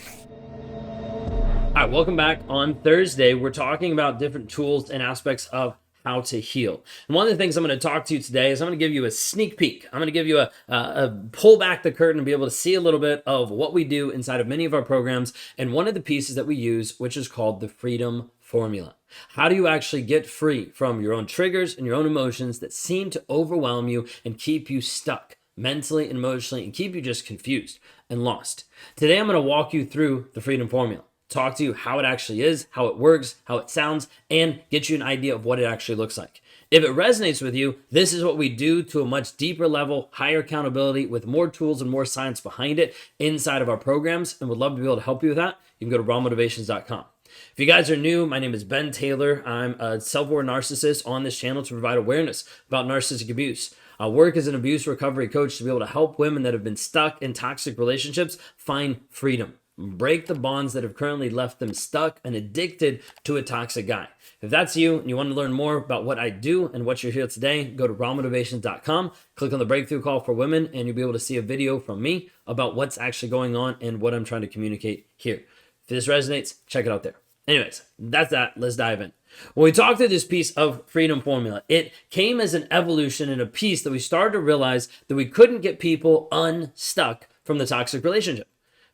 All right, welcome back. On Thursday, we're talking about different tools and aspects of how to heal. And one of the things I'm going to talk to you today is I'm going to give you a sneak peek. I'm going to give you a pull back the curtain and be able to see a little bit of what we do inside of many of our programs. And one of the pieces that we use, which is called the freedom formula. How do you actually get free from your own triggers and your own emotions that seem to overwhelm you and keep you stuck mentally and emotionally and keep you just confused and lost? Today, I'm going to walk you through the freedom formula. Talk to you how it actually is, how it works, how it sounds, and get you an idea of what it actually looks like. If it resonates with you, this is what we do to a much deeper level, higher accountability with more tools and more science behind it inside of our programs, and would love to be able to help you with that. You can go to rawmotivations.com. If you guys are new, my name is Ben Taylor. I'm a self-aware narcissist on this channel to provide awareness about narcissistic abuse. I work as an abuse recovery coach to be able to help women that have been stuck in toxic relationships find freedom. Break the bonds that have currently left them stuck and addicted to a toxic guy. If that's you and you want to learn more about what I do and what you're here today, go to rawmotivations.com, click on the breakthrough call for women, and you'll be able to see a video from me about what's actually going on and what I'm trying to communicate here. If this resonates, check it out there. Anyways, that's that. Let's dive in. When we talked through this piece of freedom formula, it came as an evolution and a piece that we started to realize that we couldn't get people unstuck from the toxic relationship.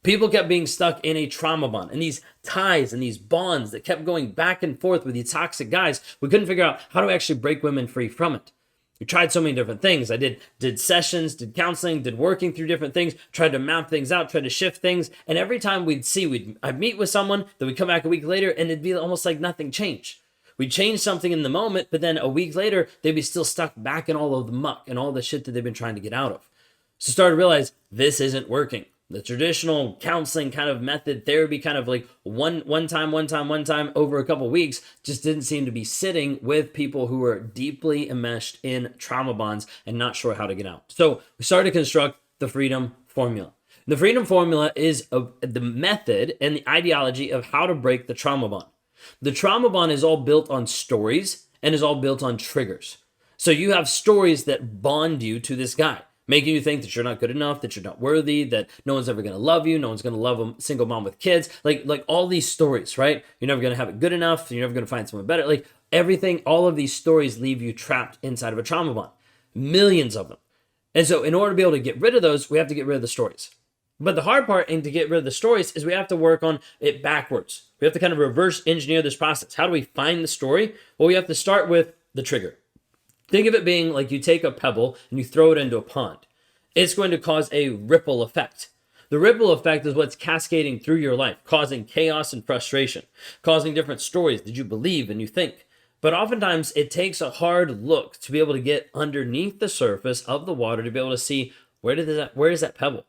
People kept being stuck in a trauma bond and these ties and these bonds that kept going back and forth with these toxic guys. We couldn't figure out how to actually break women free from it. We tried so many different things. I did sessions, did counseling, did working through different things, tried to map things out, tried to shift things. And every time I'd meet with someone, then we'd come back a week later and it'd be almost like nothing changed. We'd change something in the moment, but then a week later, they'd be still stuck back in all of the muck and all the shit that they've been trying to get out of. So started to realize this isn't working. The traditional counseling kind of method, therapy kind of like one time over a couple weeks just didn't seem to be sitting with people who were deeply enmeshed in trauma bonds and not sure how to get out. So we started to construct the freedom formula. The freedom formula is the method and the ideology of how to break the trauma bond. The trauma bond is all built on stories and is all built on triggers. So you have stories that bond you to this guy, making you think that you're not good enough, that you're not worthy, that no one's ever going to love you, no one's going to love a single mom with kids, like all these stories, right? You're never going to have it good enough, you're never going to find someone better. Like everything, all of these stories leave you trapped inside of a trauma bond. Millions of them. And so in order to be able to get rid of those, we have to get rid of the stories. But the hard part in to get rid of the stories is we have to work on it backwards. We have to kind of reverse engineer this process. How do we find the story? Well, we have to start with the trigger. Think of it being like you take a pebble and you throw it into a pond. It's going to cause a ripple effect. The ripple effect is what's cascading through your life, causing chaos and frustration, causing different stories that you believe and you think. But oftentimes it takes a hard look to be able to get underneath the surface of the water to be able to see where is that pebble?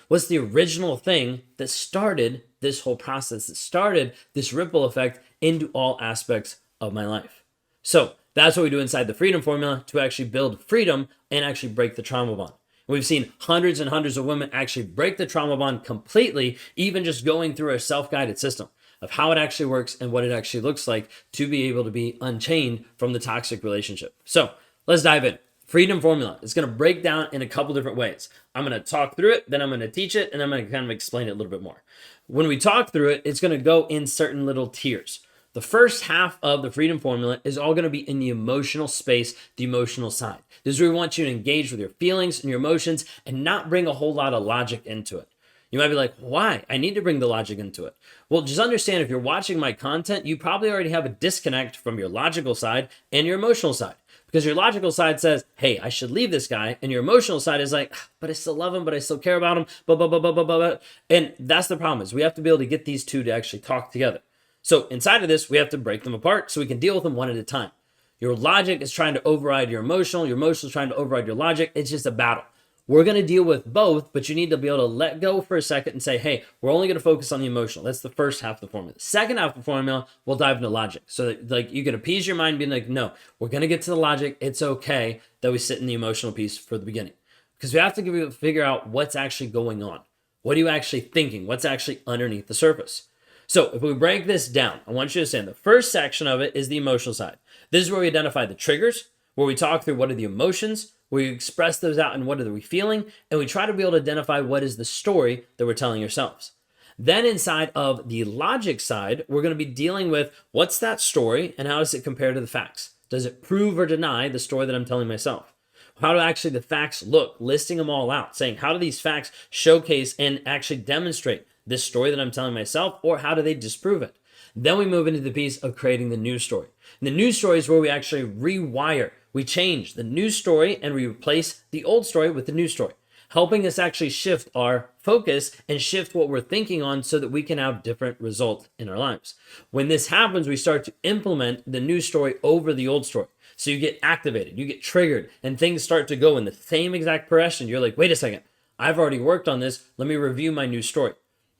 What's the original thing that started this whole process, that started this ripple effect into all aspects of my life? So that's what we do inside the freedom formula to actually build freedom and actually break the trauma bond. We've seen hundreds and hundreds of women actually break the trauma bond completely, even just going through a self-guided system of how it actually works and what it actually looks like to be able to be unchained from the toxic relationship. So let's dive in. Freedom formula. It's going to break down in a couple different ways. I'm going to talk through it, then I'm going to teach it, and I'm going to kind of explain it a little bit more. When we talk through it, it's going to go in certain little tiers. The first half of the freedom formula is all going to be in the emotional space, the emotional side. This is where we want you to engage with your feelings and your emotions and not bring a whole lot of logic into it. You might be like, why? I need to bring the logic into it. Well, just understand if you're watching my content, you probably already have a disconnect from your logical side and your emotional side. Because your logical side says, hey, I should leave this guy. And your emotional side is like, but I still love him, but I still care about him, blah, blah, blah, blah, blah, blah. And that's the problem is we have to be able to get these two to actually talk together. So inside of this, we have to break them apart so we can deal with them one at a time. Your logic is trying to override your emotional is trying to override your logic. It's just a battle. We're going to deal with both, but you need to be able to let go for a second and say, hey, we're only going to focus on the emotional. That's the first half of the formula. The second half of the formula, we'll dive into logic. So that, like, you can appease your mind being like, no, we're going to get to the logic. It's okay that we sit in the emotional piece for the beginning. Because we have to figure out what's actually going on. What are you actually thinking? What's actually underneath the surface? So if we break this down, I want you to understand the first section of it is the emotional side. This is where we identify the triggers, where we talk through what are the emotions, where we express those out and what are we feeling, and we try to be able to identify what is the story that we're telling ourselves. Then inside of the logic side, we're going to be dealing with what's that story and how does it compare to the facts? Does it prove or deny the story that I'm telling myself? How do actually the facts look? Listing them all out, saying how do these facts showcase and actually demonstrate this story that I'm telling myself, or how do they disprove it? Then we move into the piece of creating the new story. And the new story is where we actually rewire. We change the new story and we replace the old story with the new story, helping us actually shift our focus and shift what we're thinking on so that we can have different results in our lives. When this happens, we start to implement the new story over the old story. So you get activated, you get triggered, and things start to go in the same exact progression. You're like, wait a second, I've already worked on this. Let me review my new story.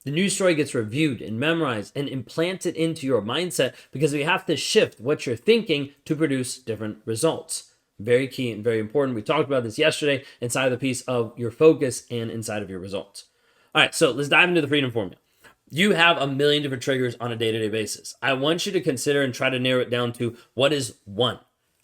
The new story gets reviewed and memorized and implanted into your mindset because we have to shift what you're thinking to produce different results. Very key and very important. We talked about this yesterday inside of the piece of your focus and inside of your results. All right, so let's dive into the freedom formula. You have a million different triggers on a day-to-day basis. I want you to consider and try to narrow it down to what is one.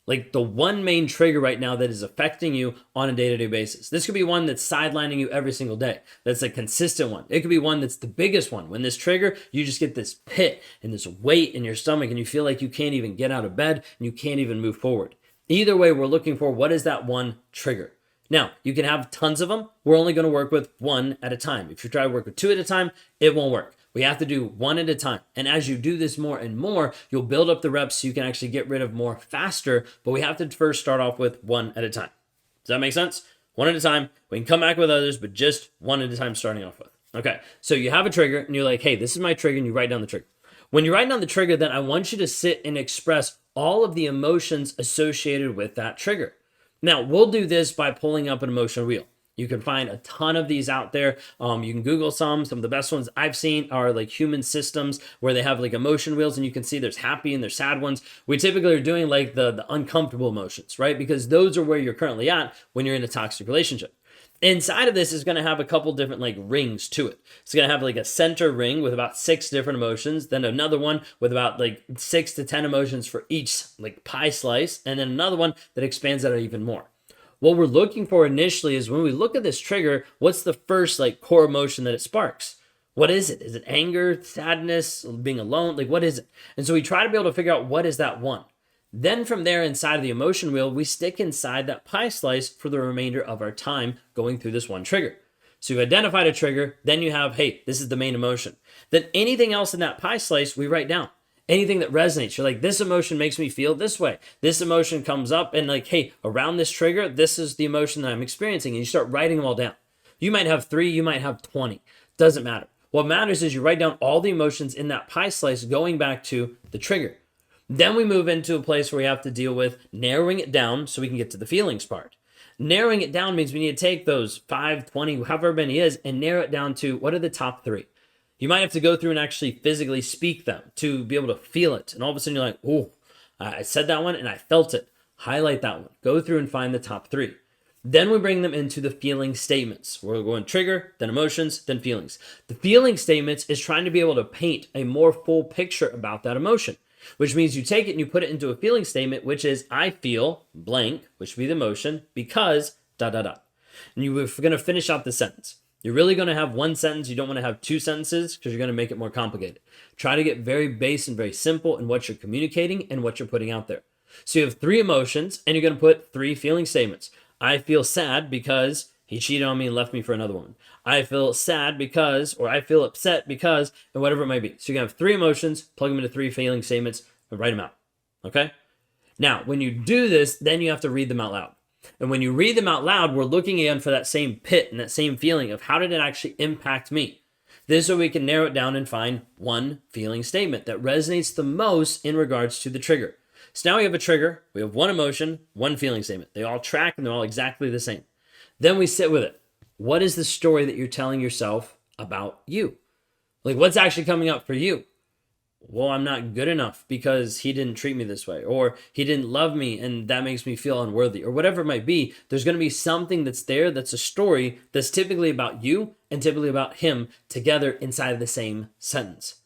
Like the one main trigger right now that is affecting you on a day-to-day basis. This could be one that's sidelining you every single day. That's a consistent one. It could be one that's the biggest one. When this trigger, you just get this pit and this weight in your stomach and you feel like you can't even get out of bed and you can't even move forward. Either way, we're looking for what is that one trigger. Now, you can have tons of them. We're only going to work with one at a time. If you try to work with two at a time, it won't work. We have to do one at a time. And as you do this more and more, you'll build up the reps so you can actually get rid of more faster. But we have to first start off with one at a time. Does that make sense? One at a time. We can come back with others, but just one at a time starting off with. Okay, so you have a trigger and you're like, hey, this is my trigger, and you write down the trigger. When you write down the trigger, then I want you to sit and express all of the emotions associated with that trigger. Now, we'll do this by pulling up an emotion wheel. You can find a ton of these out there. You can Google some. Some of the best ones I've seen are like human systems where they have like emotion wheels and you can see there's happy and there's sad ones. We typically are doing like the uncomfortable emotions, right? Because those are where you're currently at when you're in a toxic relationship. Inside of this is going to have a couple different like rings to it. It's going to have like a center ring with about 6 different emotions, then another one with about like 6 to 10 emotions for each like pie slice, and then another one that expands that even more. What we're looking for initially is when we look at this trigger, what's the first like core emotion that it sparks? What is it? Is it anger, sadness, being alone? Like what is it? And so we try to be able to figure out what is that one. Then from there inside of the emotion wheel, we stick inside that pie slice for the remainder of our time going through this one trigger. So you've identified a trigger, then you have, hey, this is the main emotion. Then anything else in that pie slice, we write down. Anything that resonates, you're like, this emotion makes me feel this way. This emotion comes up and like, hey, around this trigger, this is the emotion that I'm experiencing. And you start writing them all down. You might have 3, you might have 20. Doesn't matter. What matters is you write down all the emotions in that pie slice going back to the trigger. Then we move into a place where we have to deal with narrowing it down so we can get to the feelings part. Narrowing it down means we need to take those 5, 20, however many it is, and narrow it down to what are the top 3. You might have to go through and actually physically speak them to be able to feel it. And all of a sudden you're like, oh, I said that one and I felt it. Highlight that one. Go through and find the top 3. Then we bring them into the feeling statements. We're going trigger, then emotions, then feelings. The feeling statements is trying to be able to paint a more full picture about that emotion, which means you take it and you put it into a feeling statement, which is I feel blank, which would be the emotion, because ... And you're going to finish out the sentence. You're really going to have one sentence. You don't want to have 2 sentences because you're going to make it more complicated. Try to get very base and very simple in what you're communicating and what you're putting out there. So you have 3 emotions and you're going to put 3 feeling statements. I feel sad because he cheated on me and left me for another woman. I feel sad because, or I feel upset because, and whatever it might be. So you're going to have 3 emotions, plug them into 3 feeling statements, and write them out. Okay? Now, when you do this, then you have to read them out loud. And when you read them out loud, we're looking again for that same pit and that same feeling of how did it actually impact me? This is so we can narrow it down and find one feeling statement that resonates the most in regards to the trigger. So now we have a trigger, we have one emotion, one feeling statement. They all track and they're all exactly the same. Then we sit with it. What is the story that you're telling yourself about you? Like what's actually coming up for you? Well, I'm not good enough because he didn't treat me this way, or he didn't love me and that makes me feel unworthy, or whatever it might be. There's going to be something that's there that's a story that's typically about you and typically about him together inside of the same sentence.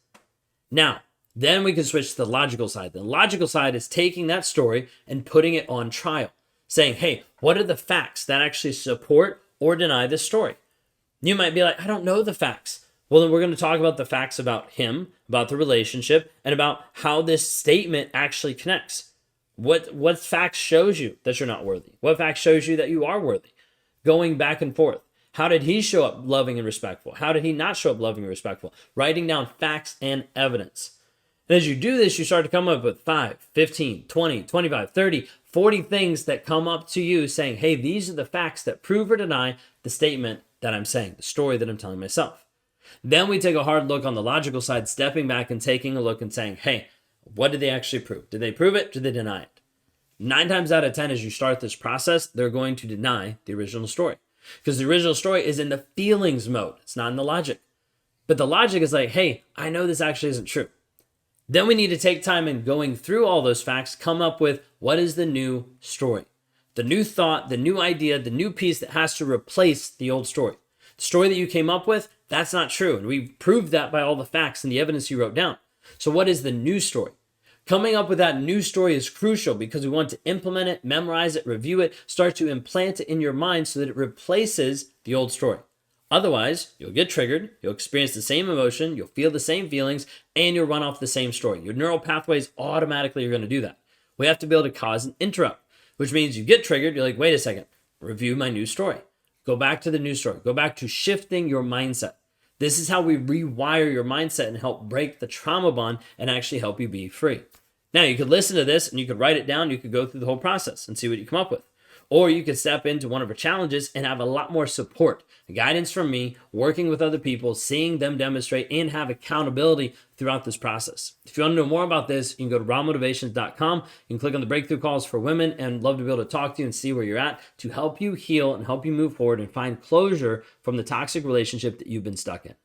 Now, then we can switch to the logical side. The logical side is taking that story and putting it on trial, saying, hey, what are the facts that actually support or deny this story? You might be like, I don't know the facts. Well, then we're going to talk about the facts about him, about the relationship, and about how this statement actually connects. What fact shows you that you're not worthy? What fact shows you that you are worthy? Going back and forth. How did he show up loving and respectful? How did he not show up loving and respectful? Writing down facts and evidence. And as you do this, you start to come up with 5, 15, 20, 25, 30, 40 things that come up to you saying, hey, these are the facts that prove or deny the statement that I'm saying, the story that I'm telling myself. Then we take a hard look on the logical side, stepping back and taking a look and saying, hey, what did they actually prove? Did they prove it? Did they deny it? 9 times out of 10, as you start this process, they're going to deny the original story. Because the original story is in the feelings mode. It's not in the logic. But the logic is like, hey, I know this actually isn't true. Then we need to take time in going through all those facts, come up with what is the new story, the new thought, the new idea, the new piece that has to replace the old story. The story that you came up with, that's not true. And we proved that by all the facts and the evidence you wrote down. So what is the new story? Coming up with that new story is crucial because we want to implement it, memorize it, review it, start to implant it in your mind so that it replaces the old story. Otherwise, you'll get triggered, you'll experience the same emotion, you'll feel the same feelings, and you'll run off the same story. Your neural pathways automatically are going to do that. We have to be able to cause an interrupt, which means you get triggered, you're like, wait a second, review my new story. Go back to the new story. Go back to shifting your mindset. This is how we rewire your mindset and help break the trauma bond and actually help you be free. Now, you could listen to this and you could write it down. You could go through the whole process and see what you come up with. Or you could step into one of our challenges and have a lot more support, guidance from me, working with other people, seeing them demonstrate and have accountability throughout this process. If you want to know more about this, you can go to rawmotivations.com. You can click on the breakthrough calls for women and love to be able to talk to you and see where you're at to help you heal and help you move forward and find closure from the toxic relationship that you've been stuck in.